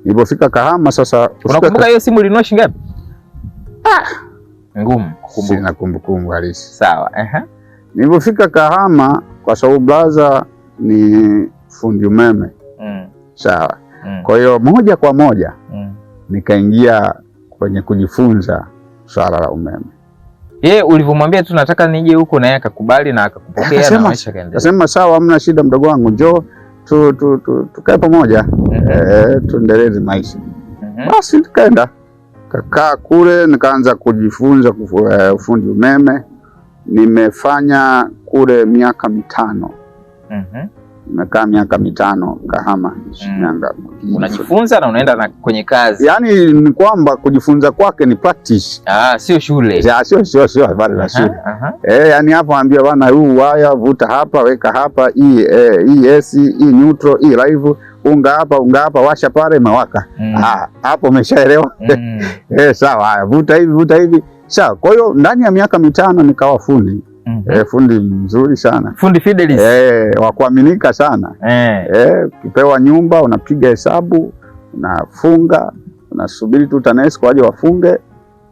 Nilipofika Kahama sasa. Unakumbuka hiyo simu ulinunua shilingi ngapi? Ngumu kukumbuka. Sina kumbukumbu halisi. Sawa. Nilipofika Kahama, kwa sababu blaza ni fundi umeme. Sawa. Kwa hiyo moja kwa moja nikaingia kwenye kujifunza swala la umeme. Yeye ulivyomwambia tu nataka nije huko, na yeye akakubali na akakupokea na maisha kaendelea. Nasema sawa, hamna shida mdogo wangu, njoo tukae pamoja, tuendeleze maisha. Basi nikaenda kakaa kule, nikaanza kujifunza ufundi umeme. Nimefanya kule miaka 5. Nimekaa miaka 5 Kahama, Shinyanga. Unajifunza na unaenda kwenye kazi. Yaani ni kwamba kujifunza kwake ni practice. Sio shule. Sio habari za shule. Yaani hapo ambia bwana, huu waya vuta hapa, weka hapa, hii AC, hii neutral, hii live, unga hapa, washa pale, mawaka. Hapo umeshaelewa? Sawa, haya vuta hivi. Sawa. Kwa hiyo ndani ya miaka 5 nikawa fundi. Fundi mzuri sana. Fundi Fidelis. Wa kuaminika sana. Ukipewa nyumba unapiga hesabu, unafunga, unasubiri tu TANESCO waje wafunge,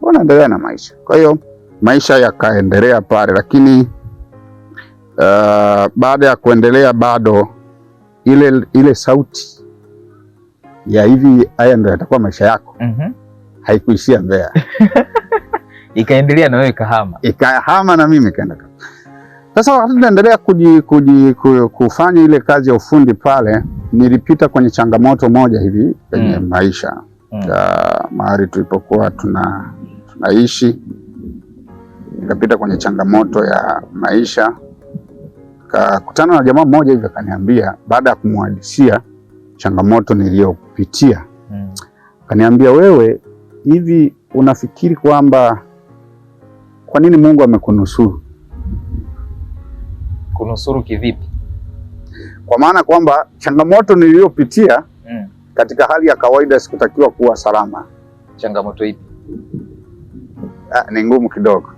unaendelea na maisha. Kwa hiyo maisha yakaendelea pale, lakini baada ya kuendelea bado ile sauti ya hivi haya ndio yatakuwa maisha yako. Haikuishia Mbeya. Ikaendelea na wewe Kahama. Ikahama na mimi kaenda. Sasa wakati tunaendelea kufanya ile kazi ya ufundi pale, nilipita kwenye changamoto moja hivi kwenye maisha. Mahali tulipokuwa tunaishi, nikapita kwenye changamoto ya maisha. Kakutana na jamaa mmoja hivi akaniambia, baada ya kumhadithia changamoto niliyopitia, akaniambia, wewe hivi unafikiri kwamba kwa nini Mungu amekunusuru? Kunusuru kivipi? Kwa maana kwamba changamoto niliyopitia katika hali ya kawaida sikutakiwa kuwa salama. Changamoto ipi? Ni ngumu kidogo.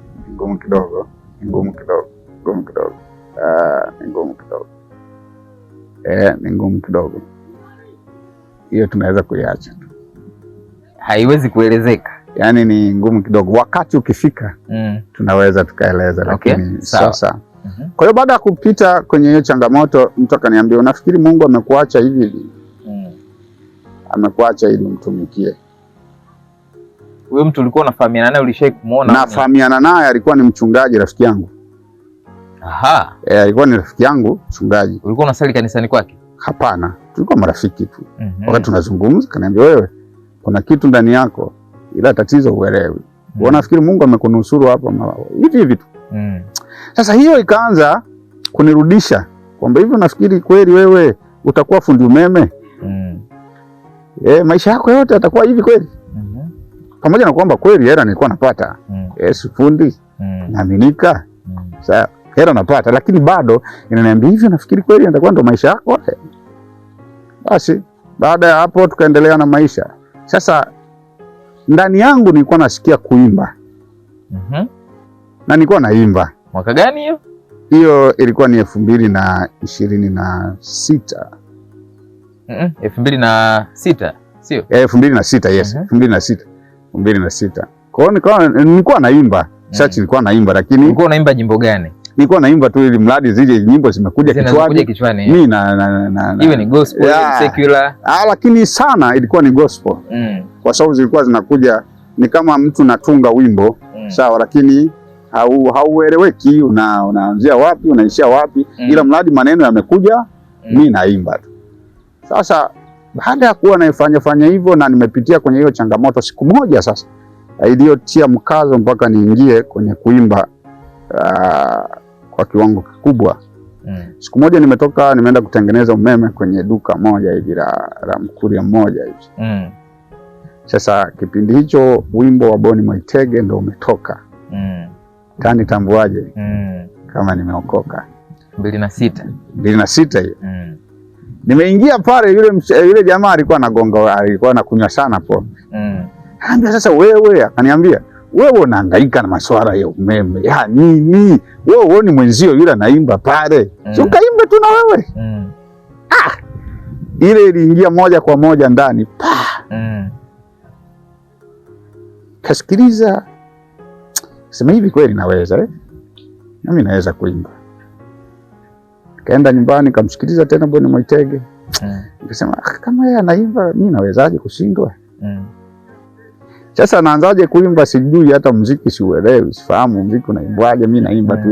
Ni ngumu kidogo. Hiyo tunaweza kuiacha. Haiwezi kuelezeka. Yaani ni ngumu kidogo. Wakati ukifika tunaweza tukaeleza, lakini sasa. Kwa hiyo baada ya kupita kwenye hiyo changamoto, mtu akaniambia, unafikiri Mungu amekuacha hivi? Amekuacha ili umtumikie. Wewe mtu ulikuwa unafahamiana naye, ulishai kumuona? Nafahamiana naye, alikuwa ni mchungaji, rafiki yangu. Alikuwa ni rafiki yangu mchungaji. Ulikuwa unasali kanisani kwake? Hapana, tulikuwa marafiki tu. Wakati tunazungumza, kaniambia, wewe kuna kitu ndani yako, ila tatizo uelewi. Unafikiri Mungu amekunusuru hapa hivi tu. Sasa hiyo ikaanza kunirudisha kwamba hivyo nafikiri kweli wewe utakuwa fundi umeme? Maisha yako yote atakuwa hivi kweli? Pamoja na kwamba kweli hela nilikuwa napata. Fundi naaminika. Sasa hela napata, lakini bado inaniambia hivyo nafikiri kweli atakuwa ndo maisha yako? Basi baada ya hapo tukaendelea na maisha. Sasa ndani yangu nilikuwa nasikia kuimba. Na nilikuwa naimba. Mwaka gani hiyo? Hiyo ilikuwa ni 2026. 2006, sio? 2006, yes. 2006. Kwa hiyo nilikuwa naimba. Sasa nilikuwa naimba, lakini ulikuwa unaimba nyimbo gani? Nilikuwa naimba tu ili mradi zile nyimbo zimekuja kichwani. Mimi iwe ni gospel, secular. Lakini sana ilikuwa ni gospel. Kwa sababu zilikuwa zinakuja ni kama mtu natunga wimbo, sawa, lakini haueleweki, unaanzia wapi, unaishia wapi, ila mradi maneno yamekuja, mimi naimba tu. Sasa baada ya kuwa naifanya hivyo na nimepitia kwenye hiyo changamoto, siku moja sasa iliyotia mkazo mpaka niingie kwenye kuimba kwa kiwango kikubwa. Siku moja nimeenda kutengeneza umeme kwenye duka moja hivi la Mkuria mmoja hivi. Sasa kipindi hicho wimbo wa Boni Mwaitege ndo umetoka. Tani tambuaje kama nimeokoka. 2006 hiyo. Nimeingia pale, yule jamaa alikuwa anagonga, alikuwa anakunywa sana pombe. Anambia, sasa wewe, akaniambia, wewe unahangaika na masuala ya umeme. Ya nini? Wewe ni mwenzio yule anaimba pale. Si ukaimba tu na wewe. Ile iliingia moja kwa moja ndani. Kasikiliza, sema hivi kweli naweza nami naweza kuimba. Kaenda nyumbani kamsikiliza tena Boni Mwitege. Nikasema kama yeye anaimba mimi nawezaje kushindwa? Sasa naanzaje kuimba, sijui hata muziki siuelewi, sifahamu muziki unaimbwaje, mimi naimba tu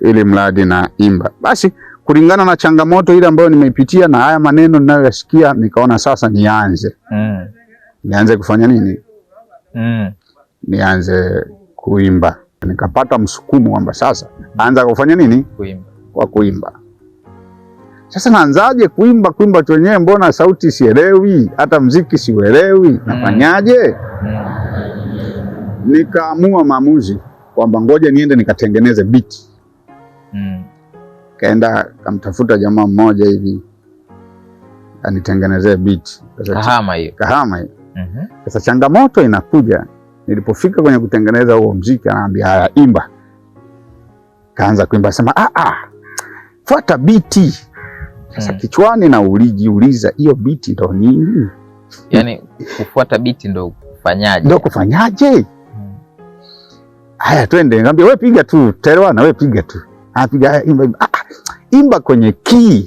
ili mradi naimba. Basi kulingana na changamoto ile ambayo nimeipitia na haya maneno ninayoyasikia, nikaona sasa nianze kufanya nini? Nianze kuimba. Nikapata msukumo kwamba sasa anza kufanya nini? Kuimba. Sasa naanzaje kuimba wenyewe, mbona sauti sielewi, hata muziki siuelewi, nafanyaje? Nikaamua maamuzi kwamba ngoja niende nikatengeneze beat. Kaenda kamtafuta jamaa mmoja hivi anitengenezee beat. Kahama hiyo. Sasa changamoto inakuja, nilipofika kwenye kutengeneza huo muziki anaambia haya imba. Kaanza kuimba, sema fuata beat. Sasa kichwani na ulijiuliza hiyo beat ndo nini? Yaani kufuata beat ndo kufanyaje? Haya twende, nikamwambia wewe piga tu, Terwana wewe piga tu. Piga imba kwenye key.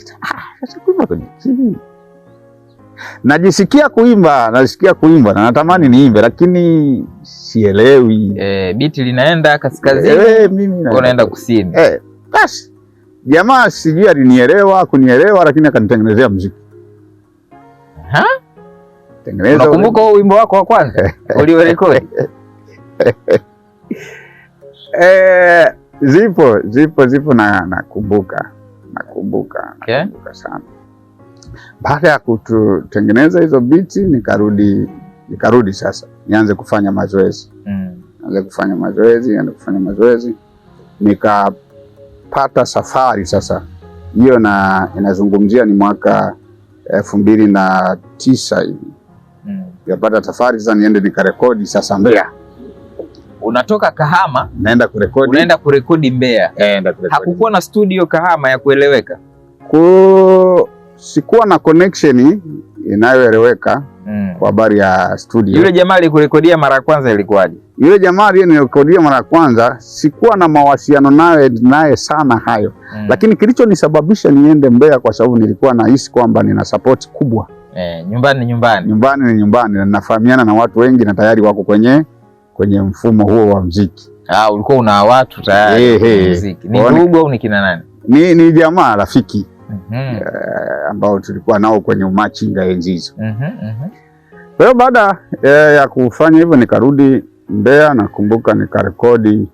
Sasa kuimba kwenye key. Nasikia kuimba na natamani niimbe lakini sielewi. Beat linaenda kaskazini, mimi unaenda kusini. Basi jamaa sijui alinielewa kunielewa, lakini akanitengenezea muziki. Unakumbuka huo wimbo wako wa kwanza uliorekodi? Zipo nakumbuka sana. Baada ya kutengeneza hizo biti nikarudi sasa nianze kufanya mazoezi. Nianze kufanya mazoezi. Nikapata safari sasa. Hiyo inazungumzia ni mwaka 2009 hivi. Nikapata safari sasa niende nikarekodi sasa Mbeya. Unatoka Kahama naenda kurekodi. Unaenda kurekodi Mbeya. Hakukuwa na studio Kahama ya kueleweka? Sikuwa na connection inayoeleweka kwa habari ya studio. Yule jamaa alikurekodia mara ya kwanza ilikuwaje? Yule jamaa aliyenirekodia mara ya kwanza sikuwa na mawasiliano naye sana hayo. Lakini kilichonisababisha niende Mbeya kwa sababu nilikuwa nahisi kwamba nina support kubwa. Nyumbani na ninafahamiana na watu wengi na tayari wako kwenye mfumo huo wa muziki. Ulikuwa una watu tayari muziki. Ni ndugu au ni kina nani? Ni jamaa rafiki. Ambao tulikuwa nao kwenye umachinga enzi hizo. Kwa hiyo baada ya kufanya hivyo nikarudi Mbeya. Nakumbuka nikarekodi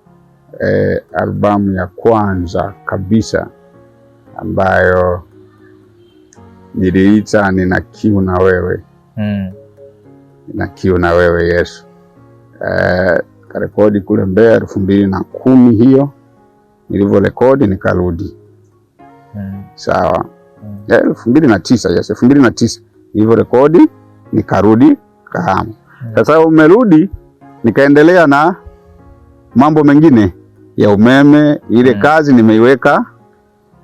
albamu ya kwanza kabisa ambayo niliita Nina Kiu na Wewe. Nina Kiu na Wewe Yesu. Karekodi kule Mbeya 2010 hiyo. Nilivyorekodi nikarudi. Sawa. 2009, yes, 2009 hivyo rekodi nikarudi Kahama. Sasa umerudi nikaendelea na mambo mengine ya umeme. Ile kazi nimeiweka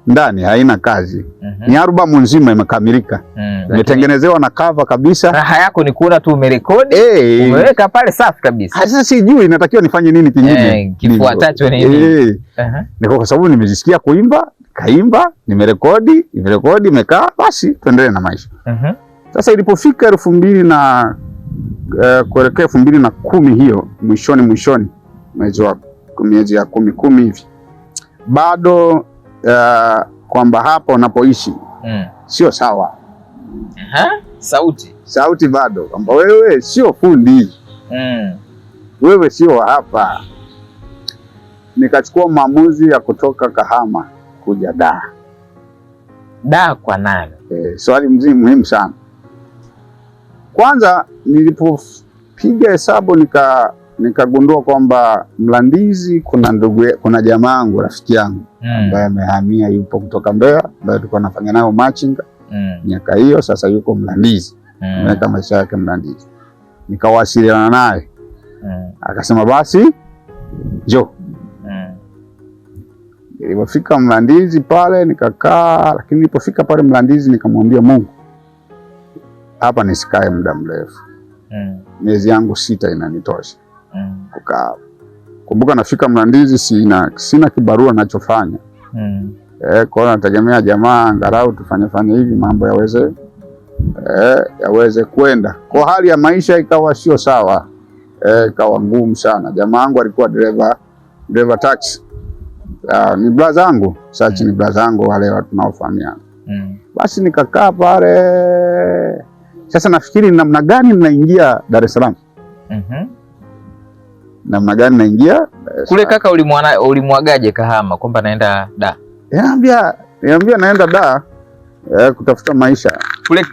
ndani, haina kazi. Ni albamu nzima imekamilika. Imetengenezewa na cover kabisa. Raha yako ni kuona tu umerekodi, umeweka pale safi kabisa. Sasa sijui inatakiwa nifanye nini kingine. Kifuatacho ni nini? Niko kwa sababu nimejisikia kuimba, kaimba, nimerekodi, imekaa, basi tuendelee na maisha. Sasa ilipofika 2000 na kuelekea 2010 hiyo, mwishoni miezi ya 10 hivi. Bado kwamba hapa unapoishi sio sawa. Sauti bado kwamba wewe sio fundi. Wewe sio hapa. Nikachukua maamuzi ya kutoka Kahama kuja Dar. Dar kwa nani? Swali muhimu sana. Kwanza nilipopiga hesabu nikagundua kwamba Mlandizi kuna jamaa yangu, rafiki yangu ambaye amehamia, yupo kutoka Mbeya, ambaye tulikuwa tunafanya nayo machinga miaka hiyo. Sasa yuko Mlandizi, ameweka maisha yake Mlandizi. Nikawasiliana naye, akasema basi njoo. Nilipofika Mlandizi pale nikakaa, lakini nilipofika pale Mlandizi nikamwambia Mungu, hapa nisikae muda mrefu. Miezi yangu 6 inanitosha kukaa. Kumbuka nafika Mlandizi sina kibarua ninachofanya. Kwa hiyo nategemea jamaa angalau tufanye hivi mambo yaweze kwenda. Kwa hali ya maisha ikawa sio sawa. Ikawa ngumu sana. Jamaa wangu alikuwa driver taxi. Ni brother zangu, Sachi ni brother zangu wale watu tunaofahamiana. Basi nikakaa pale. Sasa nafikiri namna gani ninaingia Dar es Salaam. Namna gani naingia? Kule kaka ulimwagaje Kahama kwamba naenda da? Niambia naenda da kutafuta maisha.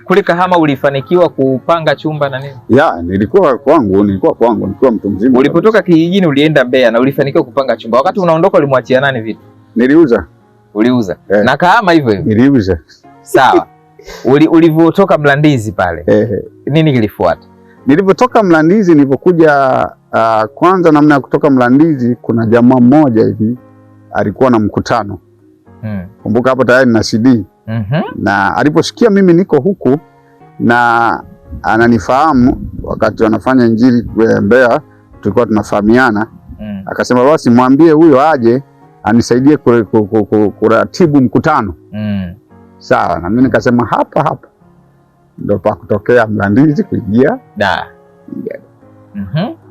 Kule Kahama ulifanikiwa kupanga chumba na nini? Nilikuwa kwangu nikiwa mtu mzima. Ulipotoka kijijini ulienda Mbeya na ulifanikiwa kupanga chumba. Wakati unaondoka ulimwachia nani vitu? Niliuza. Uliuza. Na Kahama hivyo hivyo? Niliuza. Sawa. Ulivyotoka Mlandizi pale. Nini kilifuata? Nilipotoka Mlandizi nilipokuja kwanza namna ya kutoka Mlandizi kuna jamaa mmoja hivi alikuwa na mkutano. Kumbuka hapo tayari na CD. Na aliposikia mimi niko huku na ananifahamu wakati wanafanya injili Mbeya tulikuwa tunafahamiana. Akasema basi mwambie huyo aje anisaidie kuratibu mkutano. Sawa, na mimi nikasema hapa ndio pa kutokea Mlandizi kuingia da.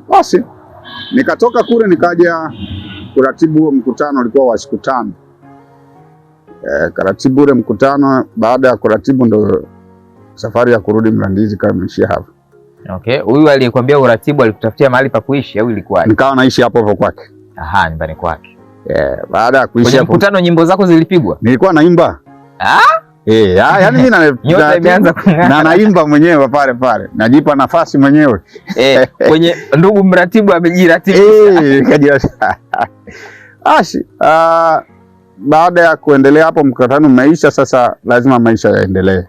Basi nikatoka kule nikaja kuratibu huo mkutano, ulikuwa wa siku 5. Karatibu ule mkutano. Baada ya kuratibu ndo safari ya kurudi Mlandizi kama imeishia hapo. Okay, huyu aliyekwambia uratibu alikutafutia mahali pa kuishi au ilikuwaje? Nikawa naishi hapo kwake. Nyumbani kwake. Baada ya kuishi hapo. Mkutano nyimbo zako zilipigwa? Nilikuwa naimba. Yaani mimi nyota imeanza kung'aa. Na naimba mwenyewe pale. Najipa nafasi mwenyewe. Kwenye ndugu mratibu amejiratibu. Baada ya kuendelea hapo mkutano umeisha, sasa lazima maisha yaendelee.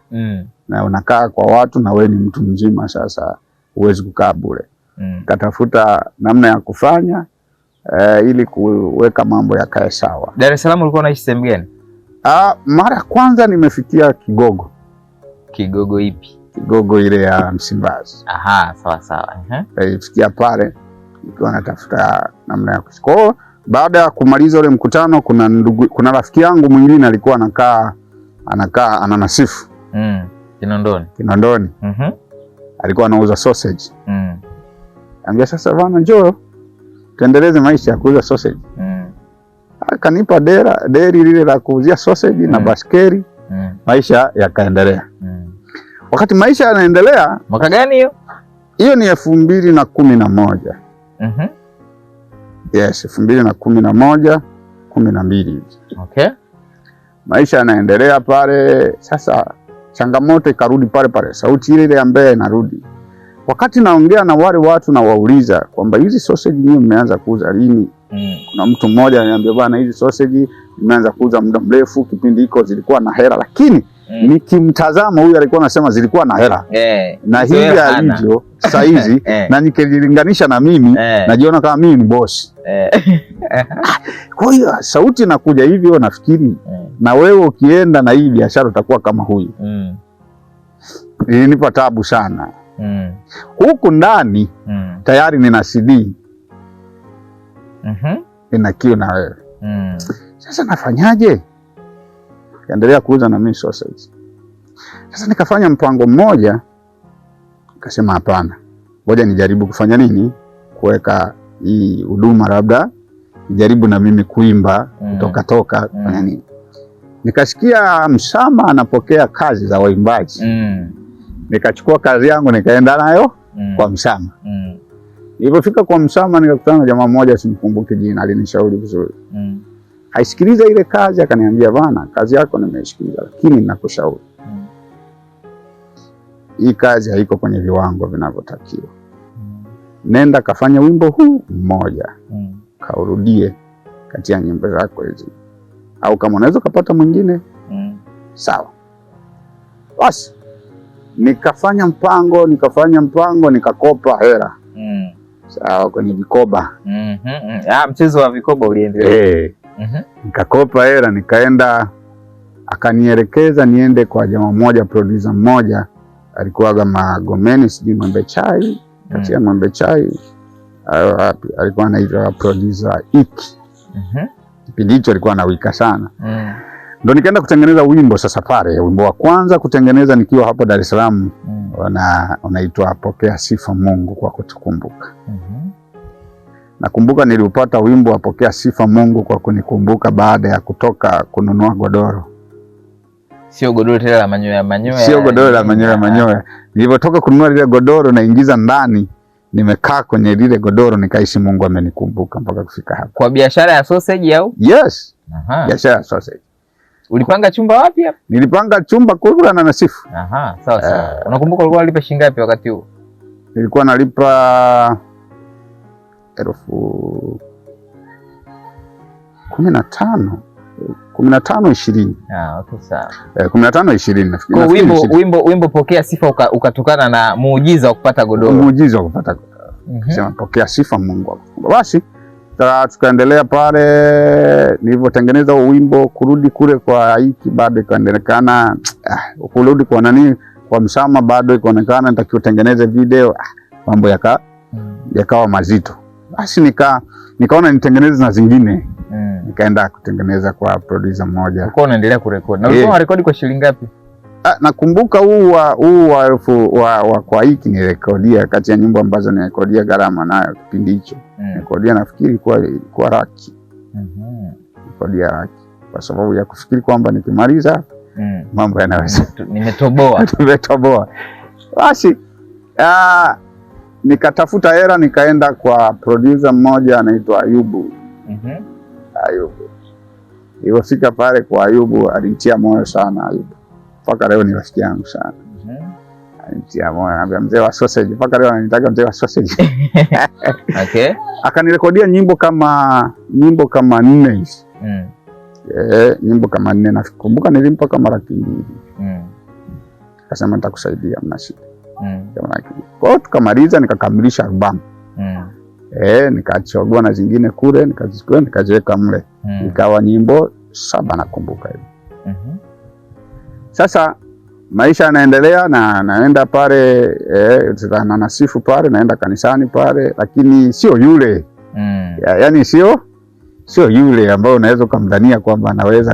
Na unakaa kwa watu na wewe ni mtu mzima sasa huwezi kukaa bure. Katafuta namna ya kufanya ili kuweka mambo yakae sawa. Dar es Salaam ulikuwa unaishi sehemu gani? Mara kwanza nimefikia Kigogo. Kigogo ipi? Kigogo ile ya Msimbazi. Sawa. Nilifikia pale nikiwa natafuta namna ya kuishi. Baada ya kumaliza ule mkutano kuna rafiki yangu mwingine alikuwa anakaa ananasifu. Kinondoni. Alikuwa anauza sausage. Anambia sasa bwana njoo tuendeleze maisha ya kuuza sausage. Akanipa deri lile la kuuzia sausage na baskeri. Maisha yakaendelea. Wakati maisha yanaendelea, mwaka gani hiyo? Hiyo ni 2011. Yes, 2011, 12 hivi. Okay. Maisha yanaendelea pale. Sasa changamoto ikarudi pale. Sauti ile ya Mbeya inarudi. Wakati naongea na wale watu na wauliza kwamba hizi sausage nyinyi mmeanza kuuza lini? Kuna mtu mmoja ananiambia bwana hizi sausage nimeanza kuuza muda mrefu, kipindi hiko zilikuwa na hela, lakini nikimtazama huyu alikuwa anasema zilikuwa na hela. Na hivi alivyo sasa hizi na nikilinganisha na mimi najiona kama mimi ni boss. Kwa hiyo sauti inakuja hivyo, nafikiri na wewe ukienda na hii biashara utakuwa kama huyu. Ilinipa taabu sana. Huku ndani tayari nina CD. Nina kiu na wewe. Sasa nafanyaje? Kaendelea kuuza na mimi sausage. Sasa nikafanya mpango mmoja, nikasema hapana, ngoja nijaribu kufanya nini, kuweka hii huduma, labda nijaribu na mimi kuimba, toka kufanya nini. Nikasikia Msama anapokea kazi za waimbaji. Nikachukua kazi yangu nikaenda nayo kwa Msama. Nilipofika kwa Msama nikakutana na jamaa mmoja, simkumbuki jina, alinishauri vizuri. Aisikiliza ile kazi, akaniambia bana, kazi yako nimeisikiliza, lakini ninakushauri hii kazi haiko kwenye viwango vinavyotakiwa. Nenda kafanya wimbo huu mmoja, kaurudie kati ya nyimbo zako hizi, au kama unaweza kupata mwingine sawa. Basi nikafanya mpango, nikakopa hela. Sawa, kwenye vikoba. Mchezo wa vikoba uliendelea. Nikakopa hela, nikaenda, akanielekeza niende kwa jamaa mmoja, producer mmoja alikuwaga Magomeni, sijui Mwembe Chai, kati ya Mwembe Chai alikuwa anaitwa producer Iki. Kipindi hicho alikuwa anawika sana. Ndo nikaenda kutengeneza wimbo sasa pale. Wimbo wa kwanza kutengeneza nikiwa hapo Dar es Salaam unaitwa Pokea Sifa Mungu kwa Kutukumbuka. Nakumbuka niliupata wimbo wa Pokea Sifa Mungu kwa Kunikumbuka baada ya kutoka kununua godoro. Sio godoro tena la manyoya. Sio godoro la manyoya. Nilipotoka kununua lile godoro naingiza ndani, nimekaa kwenye lile godoro nikaishi Mungu amenikumbuka mpaka kufika hapa. Kwa biashara ya sausage au? Yes. Biashara ya sausage. Ulipanga chumba wapi hapa? Nilipanga chumba kula na Nasifu. Sawa. Unakumbuka ulikuwa unalipa shilingi ngapi wakati huo? Nilikuwa nalipa 15,000 20. Okay sawa. 15-20 nafikiri. Kwa wimbo Pokea Sifa ukatokana na muujiza wa kupata godoro. Muujiza wa kupata godoro. Sema Pokea Sifa Mungu. Basi tukaendelea pale, nilivyotengeneza wimbo kurudi kule kwa Iki bado ikaendelekana, kurudi kwa kwa Msama bado ikaonekana nitakiwa tengeneze video, mambo yakawa mazito. Basi nikaona nitengeneze na zingine. Nikaenda kutengeneza kwa producer mmoja. Ulikuwa unaendelea kurekodi. Na ulikuwa unarekodi kwa shilingi ngapi? Nakumbuka huu wa kwa Iki nirekodia kati ya nyimbo ambazo nirekodia gharama nayo kipindi hicho. Nirekodia nafikiri ilikuwa laki. Nirekodia laki. Kwa sababu ya kufikiri kwamba nikimaliza mambo yanaweza. Nimetoboa. Basi nikatafuta hela nikaenda kwa producer mmoja anaitwa Ayubu. Ayubu. Ilipofika pale kwa Ayubu alinitia moyo sana Ayubu. Mpaka leo ni rafiki yangu sana. Alinitia moyo, anambia mzee wa sausage, mpaka leo ananitaka mzee wa sausage. Okay. Akanirekodia nyimbo kama 4 hivi. Nyimbo kama 4 nakumbuka nilimpa kama laki 2. Akasema nitakusaidia mna shida. Kwa hiyo tukamaliza nikakamilisha albamu. Nikachagua na zingine kule nikazichukua nikaziweka mle. Ikawa nyimbo 7 nakumbuka hivi. Sasa maisha yanaendelea na naenda pale na Nasifu pale, naenda kanisani pale, lakini sio yule. Yaani sio yule ambao unaweza kumdhania kwamba anaweza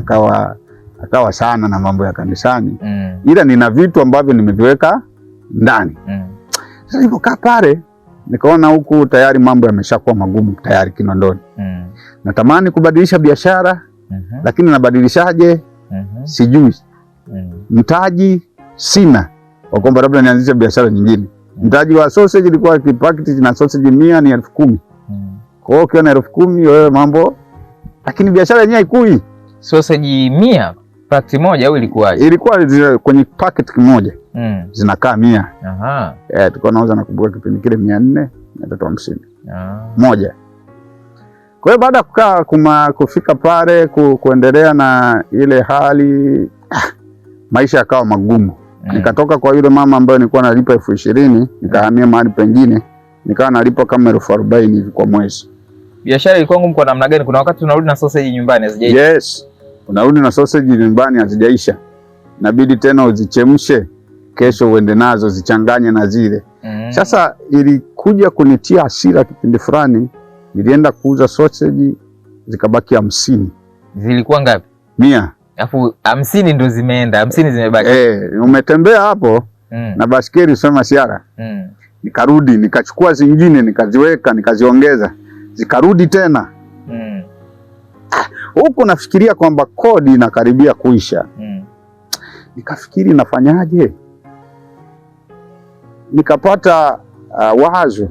akawa sana na mambo ya kanisani. Ila nina vitu ambavyo nimeviweka ndani. Sasa nilipokaa pale nikaona huku tayari mambo yameshakuwa magumu tayari Kinondoni. Natamani kubadilisha biashara, lakini nabadilishaje? Sijui. Mtaji sina. Wakomba labda nianzishe biashara nyingine. Mtaji wa sausage ilikuwa pakiti na sausage 100 ni 10,000. Kwa hiyo ukiona 10,000 wewe mambo, lakini biashara yenyewe haikui. Sausage 100 pakiti moja au ilikuwaje? Ilikuwa kwenye pakiti kimoja. Zinakaa 100. Tulikuwa nauza nakumbuka kipindi kile 400, 350. Moja. Kwa hiyo baada ya kukaa kufika pale kuendelea na ile hali maisha yakawa magumu. Nikatoka kwa yule mama ambaye nilikuwa nalipa 20,000 nikahamia mahali pengine nikawa nalipa kama 40,000 hivi kwa mwezi. Biashara ilikuwa ngumu kwa namna gani? Kuna wakati unarudi na sausage nyumbani hazijaisha? Yes. Unarudi na sausage nyumbani hazijaisha. Inabidi tena uzichemshe, kesho uende nazo zichanganye na zile. Sasa ilikuja kunitia hasira kipindi fulani, nilienda kuuza sausage zikabaki 50. Zilikuwa ngapi? 100. Alafu 50 ndo zimeenda, 50 zimebaki. Umetembea hapo na baskeli usema siara. Nikarudi, nikachukua zingine, nikaziweka, nikaziongeza. Zikarudi tena. Huko nafikiria kwamba kodi inakaribia kuisha. Nikafikiri nafanyaje? Nikapata wazo.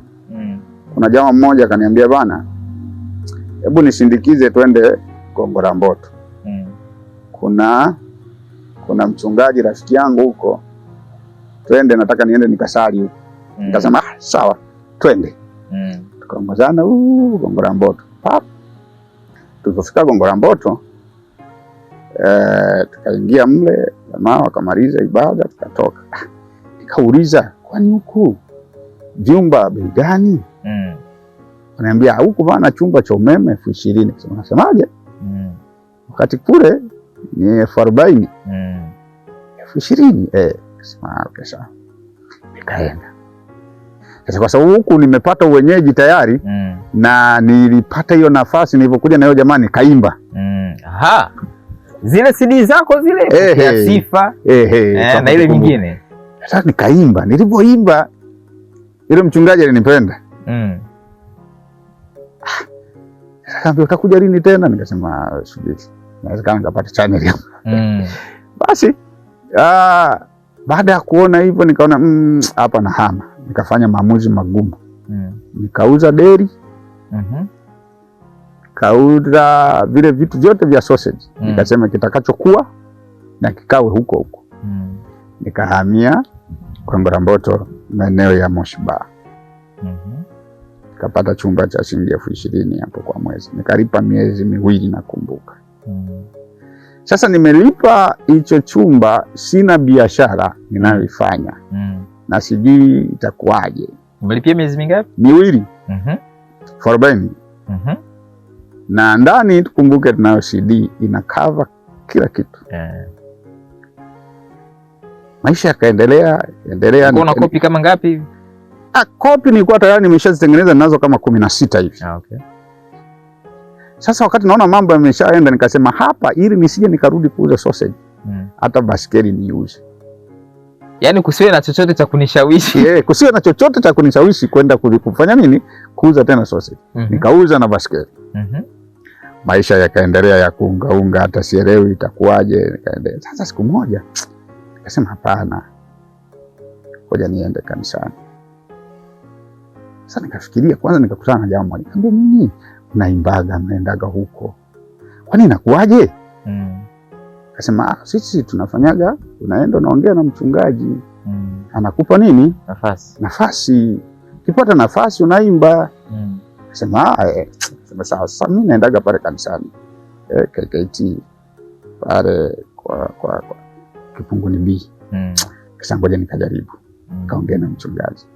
Kuna jamaa mmoja akaniambia bana, hebu nisindikize twende Gongo la Mboto. Kuna mchungaji rafiki yangu huko. Twende, nataka niende nikasali huko. Nikasema sawa, twende. Tukaongozana Gongo la Mboto. Tulipofika Gongo la Mboto tukaingia mle, jamaa wakamaliza ibada tukatoka. Nikauliza, kwani huku vyumba bei gani? Wananiambia huku bana chumba cha umeme 20,000. Nasemaje? Wakati kule ni 40,000. 20,000. Sema okay sawa. nikaenda. Sasa kwa sababu huku nimepata uwenyeji tayari na nilipata hiyo nafasi, nilipokuja na hiyo jamani kaimba. Aha. Zile CD zako zile ya sifa na ile nyingine. Sasa nikaimba, nilipoimba ile mchungaji alinipenda. Akaambia utakuja lini tena? Nikasema subiri, naweza nikapata channel hapo. Basi baada ya kuona hivyo nikaona hapa na hama, nikafanya maamuzi magumu. Nikauza deri, kauza vile vitu vyote vya sausage. Nikasema kitakachokuwa na kikawe huko huko. Nikahamia Gongo la Mboto, maeneo ya Moshi Bar. Nikapata chumba cha shilingi 20,000 hapo kwa mwezi. Nikalipa miezi 2 nakumbuka. Sasa nimelipa hicho chumba, sina biashara ninayoifanya. Na sijui itakuwaje. Umelipia miezi mingapi? 2. 40. Na ndani tukumbuke tunayo CD ina cover kila kitu. Maisha yakaendelea. Una kopi kama ngapi hivi? Kopi nilikuwa tayari nimeshazitengeneza, nazo kama 16 hivi. Okay. Sasa wakati naona mambo yameshaenda, nikasema hapa, ili nisije nikarudi kuuza sausage, hata basikeli niuze. Yaani kusiwe na chochote cha kunishawishi. Kusiwe na chochote cha kunishawishi kwenda kufanya nini? Kuuza tena sausage. Nikauza na basikeli. Maisha yakaendelea ya kuungaunga, hata sielewi itakuwaje. Nikaendelea. Sasa siku moja nikasema hapana, ngoja niende kanisani. Sasa nikafikiria kwanza, nikakutana na jamaa mmoja. Nikamwambia nini? Mnaimbaga, mnaendaga huko, kwani inakuwaje? Akasema sisi tunafanyaga, unaenda unaongea na mchungaji, anakupa nini? Nafasi. Ukipata nafasi unaimba. Akasema sawa. Sasa mimi naendaga pale kanisani KKT pale kwa Kipunguni B. Akasema ngoja nikajaribu. Kaongea na mchungaji.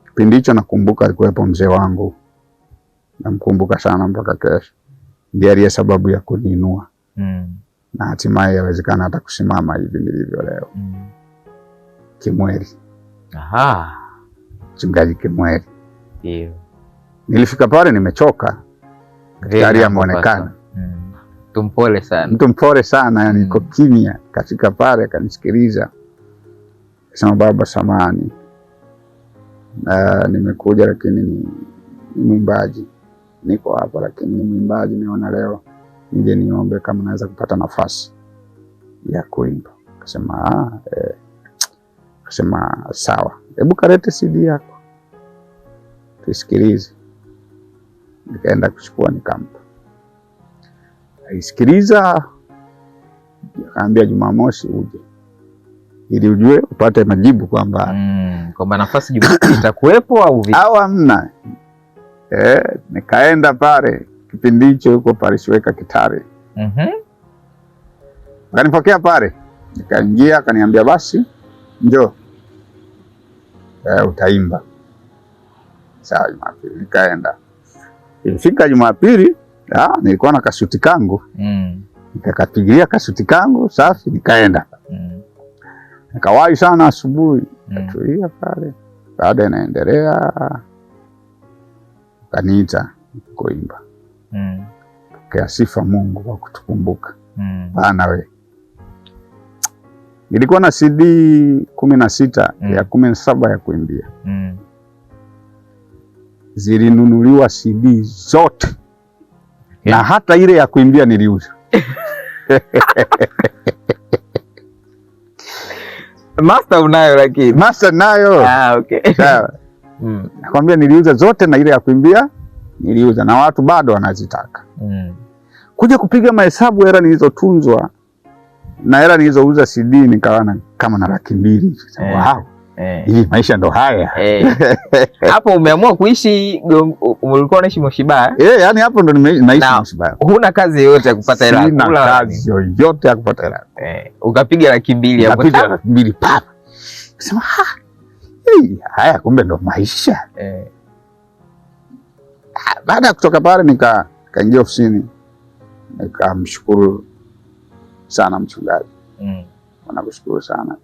Kipindi hicho nakumbuka alikuwepo mzee wangu, namkumbuka sana mpaka kesho. Ndiye aliye sababu ya kuniinua na hatimaye yawezekana hata kusimama hivi nilivyo leo. Kimweli. Mchungaji Kimweli. Nilifika pale nimechoka, tayari ameonekana. Mtu mpole sana, yani iko kimya. Katika pale akanisikiliza, akasema baba samani, nimekuja lakini ni mwimbaji, niko hapa lakini ni mwimbaji, niona leo nije niombe kama naweza kupata nafasi ya kuimba. Akasema sawa, hebu kalete CD yako tusikilize. Nikaenda kuchukua nikampa, aisikiliza. Akaambia Jumamosi uje ili ujue upate majibu kwamba nafasi Jumamosi itakuwepo au vipi au hamna. Nikaenda pale, kipindi hicho yuko Parishweka Kitare. Akanipokea pale, nikaingia, akaniambia basi njoo utaimba. Sawa, Jumapili nikaenda. Ilifika Jumapili, nilikuwa na kasuti kangu. Nikakapigilia kasuti kangu safi, nikaenda. Nikawahi sana asubuhi, nikatulia pale. Baada inaendelea, kaniita kuimba. Kwa sifa Mungu kwa kutukumbuka. Bana we. Nilikuwa na CD 16 ya 17 ya kuimbia. Zilinunuliwa CD zote. Na hata ile ya kuimbia niliuza. Master unayo lakini. Master nayo. Okay. Sawa. Nakwambia niliuza zote na ile ya kuimbia niliuza, na watu bado wanazitaka. Kuja kupiga mahesabu hela nilizotunzwa na hela nilizouza CD nikawa kama na 200,000. Wow. Hii maisha ndo haya. Hapo umeamua kuishi, ulikuwa unaishi Moshi Bar? Yani hapo ndo naishi Moshi Bar. Huna kazi yoyote ya kupata hela? Sina kazi yoyote ya kupata hela. Ukapiga 200,000 hapo. Ukapiga 200,000 papa. Sema haya kumbe ndo maisha. Baada ya kutoka pale nikaingia ofisini, nikamshukuru sana mchungaji. Nakushukuru sana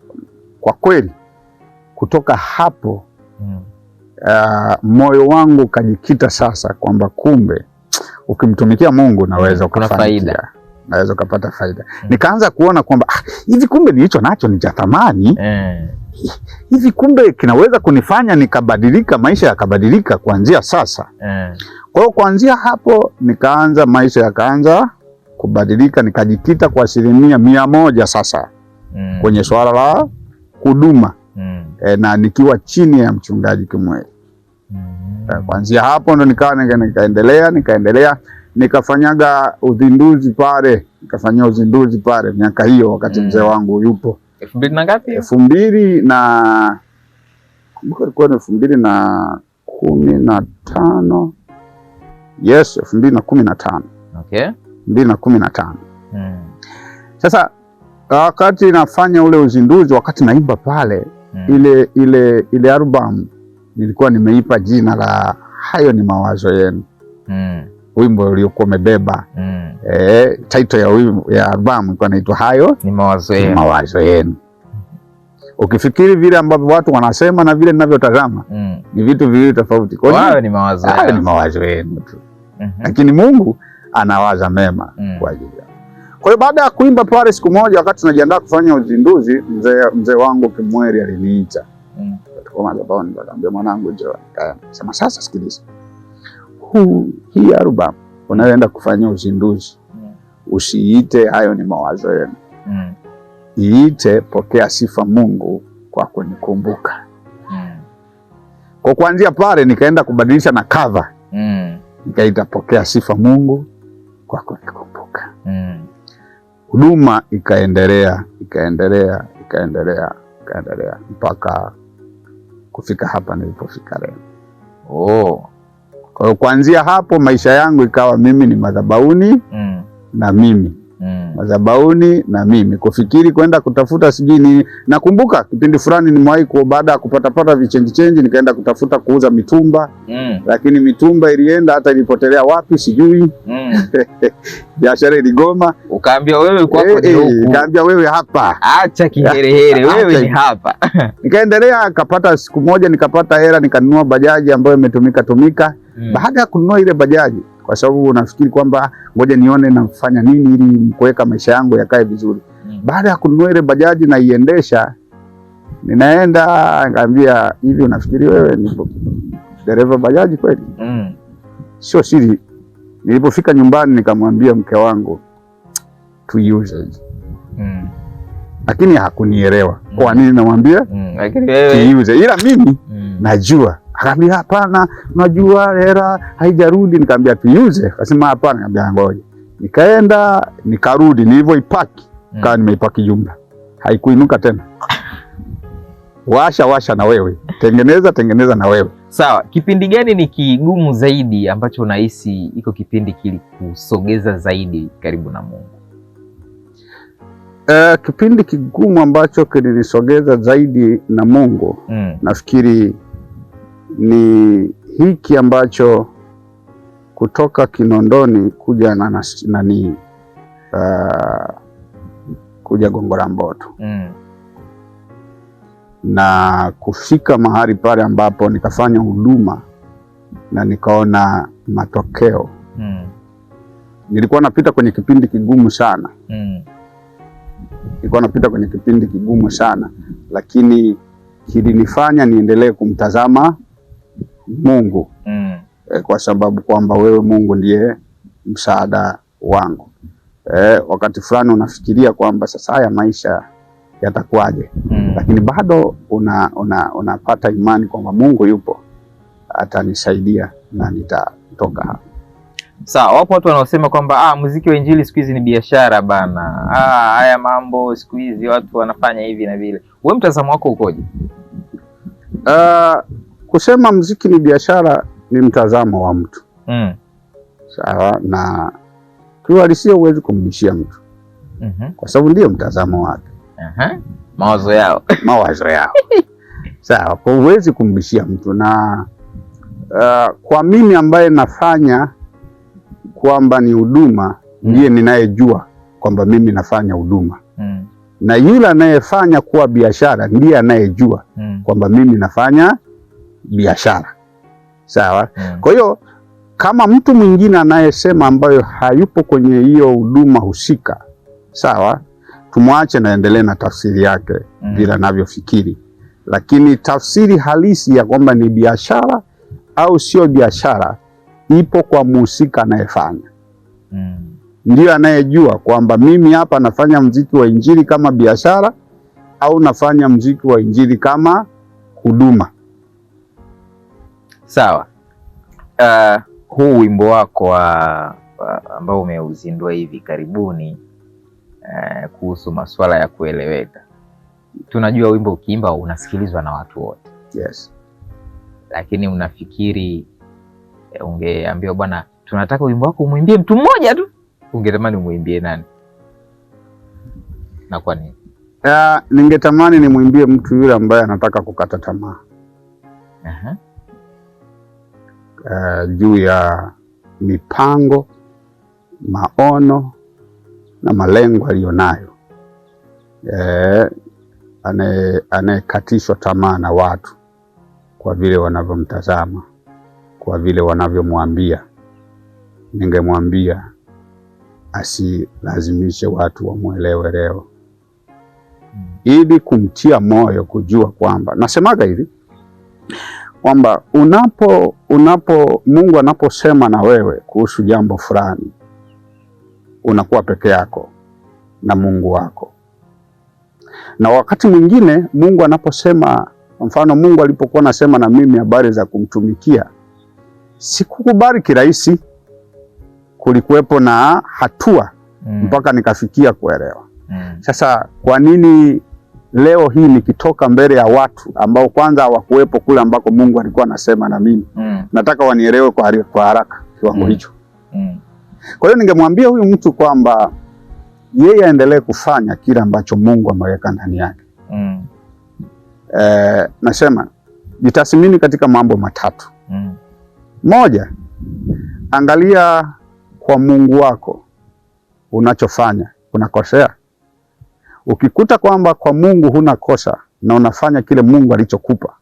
kwa kweli kutoka hapo moyo wangu kajikita sasa kwamba kumbe ukimtumikia Mungu naweza ukafanikiwa, naweza ukapata faida. Nikaanza kuona kwamba hivi kumbe nilicho nacho ni cha thamani. Hivi kumbe kinaweza kunifanya nikabadilika, maisha yakabadilika kuanzia sasa. Kwa hiyo kuanzia hapo nikaanza, maisha yakaanza kubadilika, nikajikita kwa 100% sasa kwenye swala la huduma na nikiwa chini ya mchungaji Kimweri. Kuanzia hapo ndo nikaendelea nikafanyaga uzinduzi pale, nikafanyia uzinduzi pale miaka hiyo, wakati mzee wangu yupo 2000 na ngapi? 2000 na kumbuka ilikuwa 2015. Yes, 2015. Okay. 2015. Sasa wakati nafanya ule uzinduzi, wakati naimba pale ile album nilikuwa nimeipa jina la Hayo ni Mawazo Yenu. Wimbo uliokuwa umebeba title ya album ilikuwa inaitwa Hayo ni Mawazo Yenu. Mawazo Yenu. Ukifikiri vile ambavyo watu wanasema na vile ninavyotazama ni vitu viwili tofauti. Kwa hiyo ni mawazo yenu. Hayo ni mawazo yenu tu. Lakini Mungu anawaza mema kwa ajili yako. Kwa hiyo baada ya kuimba pale, siku moja wakati tunajiandaa kufanya uzinduzi, mzee wangu Kimweri aliniita. Kwa madhabahuni, akaniambia, mwanangu njoo. Sema sasa sikiliza. Hii album unayoenda kufanya uzinduzi, usiite Hayo ni Mawazo Yenu. Iite Pokea Sifa Mungu kwa kunikumbuka. Kwa kuanzia pale nikaenda kubadilisha na cover. Nikaita Pokea Sifa Mungu kwa kunikumbuka. Huduma ikaendelea mpaka kufika hapa nilipofika leo. Kwa hiyo kuanzia hapo maisha yangu ikawa mimi ni madhabahuni na mimi madhabahuni na mimi kufikiri kwenda kutafuta sijui ni. Nakumbuka kipindi fulani nimewahi baada ya kupata vichenji nikaenda kutafuta kuuza mitumba, lakini mitumba ilienda hata ilipotelea wapi sijui. Biashara iligoma. Ukaambia wewe kwako ni huku. Nikaambia wewe hapa. Acha kiherehere, wewe ni hapa. Nikaendelea, nikapata siku moja nikapata hela, nikanunua bajaji ambayo imetumika. Baada ya kununua ile bajaji, kwa sababu unafikiri kwamba ngoja nione nafanya nini ili kuweka maisha yangu yakae vizuri. Baada ya kununua ile bajaji na iendesha, ninaenda ngambia, hivi unafikiri wewe ni dereva bajaji kweli? Sio siri. Nilipofika nyumbani nikamwambia mke wangu tuiuze. Lakini hakunielewa. Kwa nini namwambia? Lakini wewe tuiuze. Ila mimi najua. Akambia hapana, unajua hela haijarudi. Nikamwambia tuiuze. Akasema hapana. Nikamwambia ngoja. Nikaenda nikarudi, nilivyoipaki kama nimeipaki jumla, haikuinuka tena. Washa na wewe, tengeneza na wewe. Sawa, kipindi gani ni kigumu zaidi ambacho unahisi iko kipindi kilikusogeza zaidi karibu na Mungu? Kipindi kigumu ambacho kilinisogeza zaidi na Mungu, nafikiri ni hiki ambacho kutoka Kinondoni kuja kuja Gongo la Mboto. Na kufika mahali pale ambapo nikafanya huduma na nikaona matokeo. Nilikuwa napita kwenye kipindi kigumu sana. Lakini kilinifanya niendelee kumtazama Mungu. Kwa sababu kwamba wewe Mungu ndiye msaada wangu. Wakati fulani unafikiria kwamba sasa haya maisha yatakuwaje, lakini bado unapata imani kwamba Mungu yupo, atanisaidia na nitatoka hapa. Sawa, wapo watu wanaosema kwamba muziki wa injili siku hizi ni biashara bana. Haya mambo siku hizi watu wanafanya hivi na vile. Wewe mtazamo wako ukoje? Kusema muziki ni biashara ni mtazamo wa mtu. Sawa, na kiuhalisia huwezi kumbishia mtu. Kwa sababu ndio mtazamo wake. Mawazo yao. Sawa, kwa huwezi kumbishia mtu. Na kwa mimi ambaye nafanya kwamba ni huduma, ndiye ninayejua kwamba mimi nafanya huduma. na yule anayefanya kuwa biashara ndiye anayejua kwamba mimi nafanya biashara. Sawa? Kwa hiyo kama mtu mwingine anayesema ambayo hayupo kwenye hiyo huduma husika, sawa, tumwache na endelee na tafsiri yake vile anavyofikiri. Lakini tafsiri halisi ya kwamba ni biashara au sio biashara ipo kwa mhusika anayefanya. Ndio anayejua kwamba mimi hapa nafanya mziki wa injili kama biashara au nafanya mziki wa injili kama huduma. Sawa. Huu wimbo wako ambao umeuzindua hivi karibuni kuhusu masuala ya kueleweka. Tunajua wimbo ukiimba unasikilizwa na watu wote. Yes. Lakini unafikiri ungeambiwa bwana, tunataka wimbo wako umwimbie mtu mmoja tu, ungetamani umwimbie nani? Na kwa nini? Ningetamani nimwimbie mtu yule ambaye anataka kukata tamaa. Juu ya mipango, maono na malengo aliyonayo. Anayekatishwa tamaa na watu kwa vile wanavyomtazama, kwa vile wanavyomwambia. Ningemwambia asilazimishe watu wamuelewe leo, ili kumtia moyo kujua kwamba, nasemaga hivi kwamba Mungu anaposema na wewe kuhusu jambo fulani, unakuwa peke yako na Mungu wako. Na wakati mwingine Mungu anaposema, mfano Mungu alipokuwa anasema na mimi habari za kumtumikia, sikukubali kirahisi. Kulikuwepo na hatua mpaka nikafikia kuelewa. Sasa kwa nini leo hii nikitoka mbele ya watu ambao kwanza hawakuwepo kule ambako Mungu alikuwa anasema na mimi, nataka wanielewe kwa haraka kiwango hicho? Kwa hiyo ningemwambia huyu mtu kwamba yeye aendelee kufanya kile ambacho Mungu ameweka ndani yake. Nasema jitathmini katika mambo matatu. Moja, angalia kwa Mungu wako unachofanya unakosea. Ukikuta kwamba kwa Mungu huna kosa na unafanya kile Mungu alichokupa,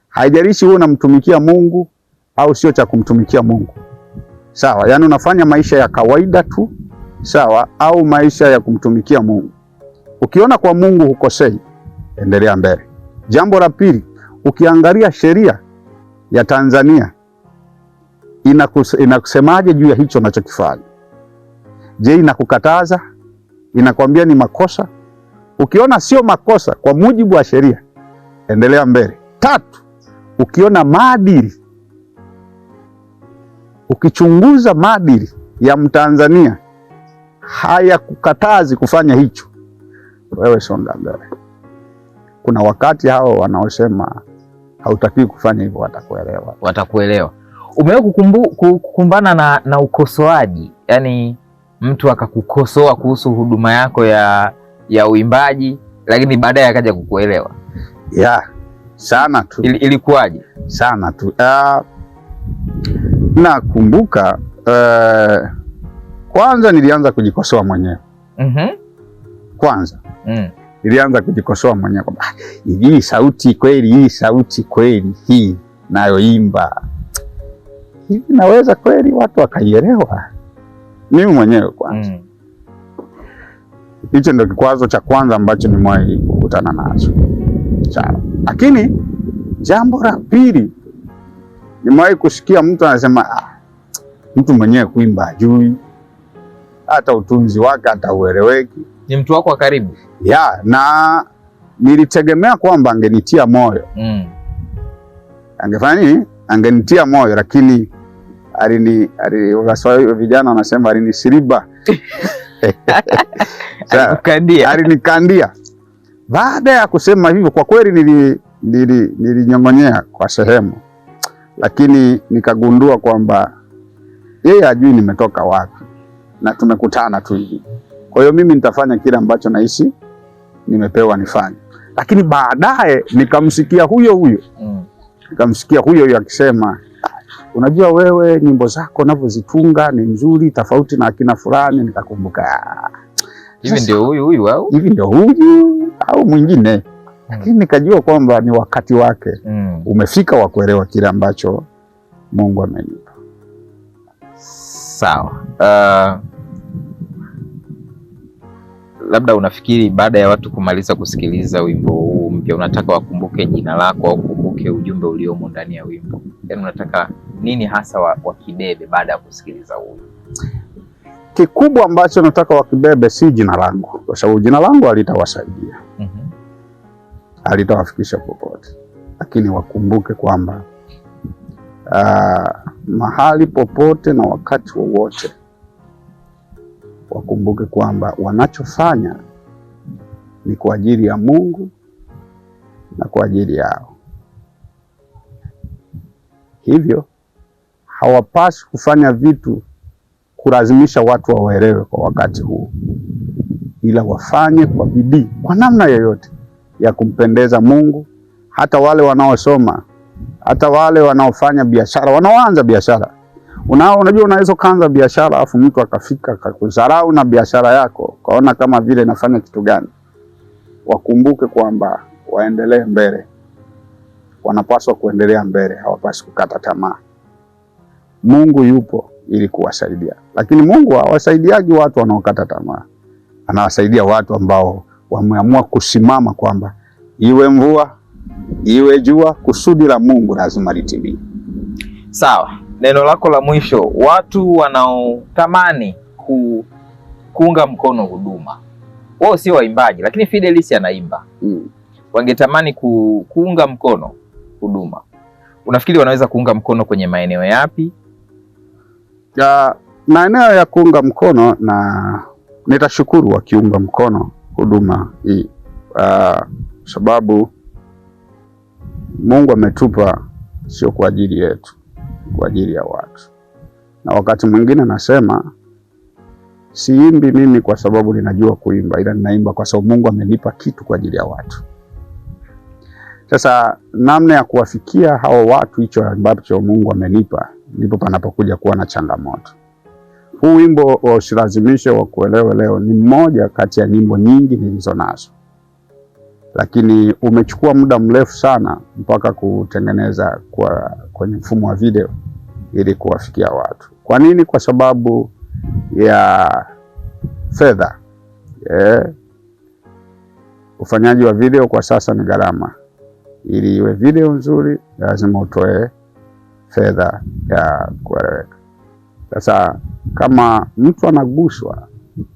haijalishi wewe unamtumikia Mungu au sio cha kumtumikia Mungu, sawa, yani unafanya maisha ya kawaida tu, sawa, au maisha ya kumtumikia Mungu, ukiona kwa Mungu hukosei, endelea mbele. Jambo la pili, ukiangalia sheria ya Tanzania inakusemaje juu ya hicho unachokifanya? Je, inakukataza? Inakwambia ni makosa? Ukiona sio makosa kwa mujibu wa sheria, endelea mbele. Tatu, ukiona maadili, ukichunguza maadili ya Mtanzania hayakukatazi kufanya hicho, wewe songa mbele. Kuna wakati hao wanaosema hautakiwi kufanya hivyo watakuelewa. Umewahi kukumbana na ukosoaji, yani mtu akakukosoa kuhusu huduma yako ya uimbaji, lakini baadaye akaja kukuelewa? Sana tu. Ilikuwaje? Sana tu. Nakumbuka kwanza nilianza kujikosoa mwenyewe. Kwanza nilianza kujikosoa mwenyewe kwamba hii sauti kweli hii nayoimba hivi naweza kweli watu wakaielewa? Mimi mwenyewe kwanza. Hicho ndio kikwazo cha kwanza ambacho nimewahi kukutana nacho. Sawa. Lakini jambo la pili, nimewahi kusikia mtu anasema mtu mwenyewe kuimba hajui, hata utunzi wake hata ueleweki. Ni mtu wako wa karibu? Na nilitegemea kwamba angenitia moyo. Angefanya nini? Angenitia moyo, lakini vijana wanasema alinisiriba. Alinikandia. Baada ya kusema hivyo, kwa kweli nilinyong'onyea kwa sehemu, lakini nikagundua kwamba yeye hajui nimetoka wapi na tumekutana tu hivi. Kwa hiyo mimi nitafanya kile ambacho nahisi nimepewa nifanye. Lakini baadaye nikamsikia huyo akisema, unajua wewe nyimbo zako unavyozitunga ni nzuri tofauti na akina fulani. Nikakumbuka hivi ndio huyu au hivi ndio huyu au mwingine. Lakini nikajua kwamba ni wakati wake umefika wa kuelewa kile ambacho Mungu amenipa. Sawa. Labda unafikiri baada ya watu kumaliza kusikiliza wimbo huu mpya, unataka wakumbuke jina lako au wakumbuke ujumbe uliomo ndani ya wimbo? Yaani unataka nini hasa wakibebe baada ya kusikiliza huu? Kikubwa ambacho nataka wakibebe si jina langu, kwa sababu jina langu halitawasaidia, halitawafikisha popote, lakini wakumbuke kwamba mahali popote na wakati wowote wakumbuke kwamba wanachofanya ni kwa ajili ya Mungu na kwa ajili yao. Hivyo hawapaswi kufanya vitu kulazimisha watu waelewe kwa wakati huu, ila wafanye kwa bidii, kwa namna yoyote ya kumpendeza Mungu. Hata wale wanaosoma, hata wale wanaofanya biashara, wanaoanza biashara. Unajua unaweza kuanza biashara afu mtu akafika akakudharau na biashara yako, kaona kama vile nafanya kitu gani. Wakumbuke kwamba waendelee mbele, wanapaswa kuendelea mbele, hawapaswi kukata tamaa. Mungu yupo ili kuwasaidia, lakini Mungu hawasaidiaji watu wanaokata tamaa. Anawasaidia watu ambao wameamua kusimama kwamba iwe mvua iwe jua, kusudi la Mungu lazima litimie. Sawa. Neno lako la mwisho, watu wanaotamani kuunga mkono huduma, wao sio waimbaji lakini Fidelis anaimba, wangetamani kuunga mkono huduma, unafikiri wanaweza kuunga mkono kwenye maeneo yapi? Maeneo ya kuunga mkono, na nitashukuru wakiunga mkono huduma hii, sababu Mungu ametupa sio kwa ajili yetu, kwa ajili ya watu. Na wakati mwingine nasema siimbi mimi kwa sababu ninajua kuimba, ila ninaimba kwa sababu Mungu amenipa kitu kwa ajili ya watu. Sasa namna ya kuwafikia hao watu, hicho ambacho Mungu amenipa, ndipo panapokuja kuwa na changamoto. Huu wimbo wa Usilazimishe wa Kuelewe leo ni mmoja kati ya nyimbo nyingi nilizo nazo, lakini umechukua muda mrefu sana mpaka kutengeneza kwenye mfumo wa video ili kuwafikia watu. Kwa nini? Kwa sababu ya fedha. Ufanyaji wa video kwa sasa ni gharama. Ili iwe video nzuri lazima utoe fedha ya kueleweka. Sasa kama mtu anaguswa,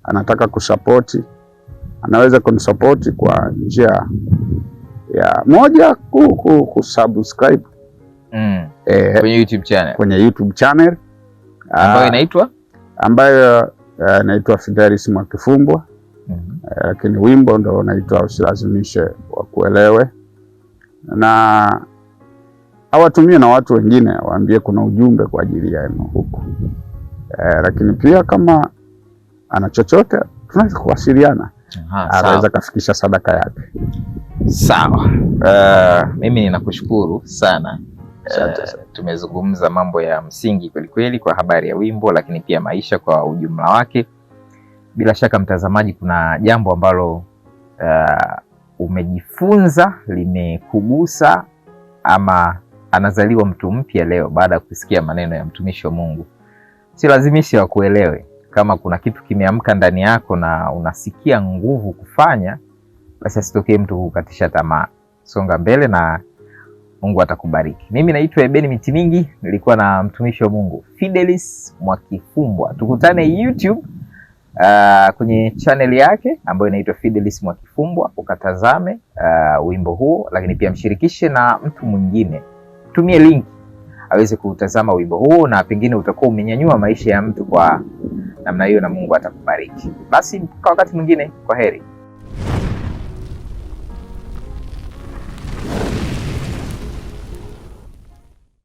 anataka kusapoti, anaweza kunisapoti kwa njia ya moja, kusubscribe kwenye YouTube channel, ambayo inaitwa Fidelis Mwakifumbwa. Lakini wimbo ndo unaitwa Usilazimishe wa Kuelewe, na awatumie na watu wengine, waambie kuna ujumbe kwa ajili yenu huku. Lakini pia kama ana chochote tunaweza kuwasiliana, anaweza kafikisha sadaka yake. Sawa. Mimi ninakushukuru sana. Tumezungumza mambo ya msingi kweli kweli kwa habari ya wimbo, lakini pia maisha kwa ujumla wake. Bila shaka mtazamaji, kuna jambo ambalo umejifunza, limekugusa, ama anazaliwa mtu mpya leo baada ya kusikia maneno ya mtumishi wa Mungu. Usilazimishe wa kuelewe. Kama kuna kitu kimeamka ndani yako na unasikia nguvu kufanya, basi asitokee mtu kukatisha tamaa. Songa mbele na Mungu atakubariki. Mimi naitwa Eben Mitimingi, nilikuwa na mtumishi wa Mungu Fidelis Mwakifumbwa. Tukutane YouTube kwenye channel yake ambayo inaitwa Fidelis Mwakifumbwa, ukatazame wimbo huo, lakini pia mshirikishe na mtu mwingine. Tumie link aweze kutazama wimbo huo, na pengine utakuwa umenyanyua maisha ya mtu kwa namna hiyo, na Mungu atakubariki. Basi kwa wakati mwingine, kwa heri.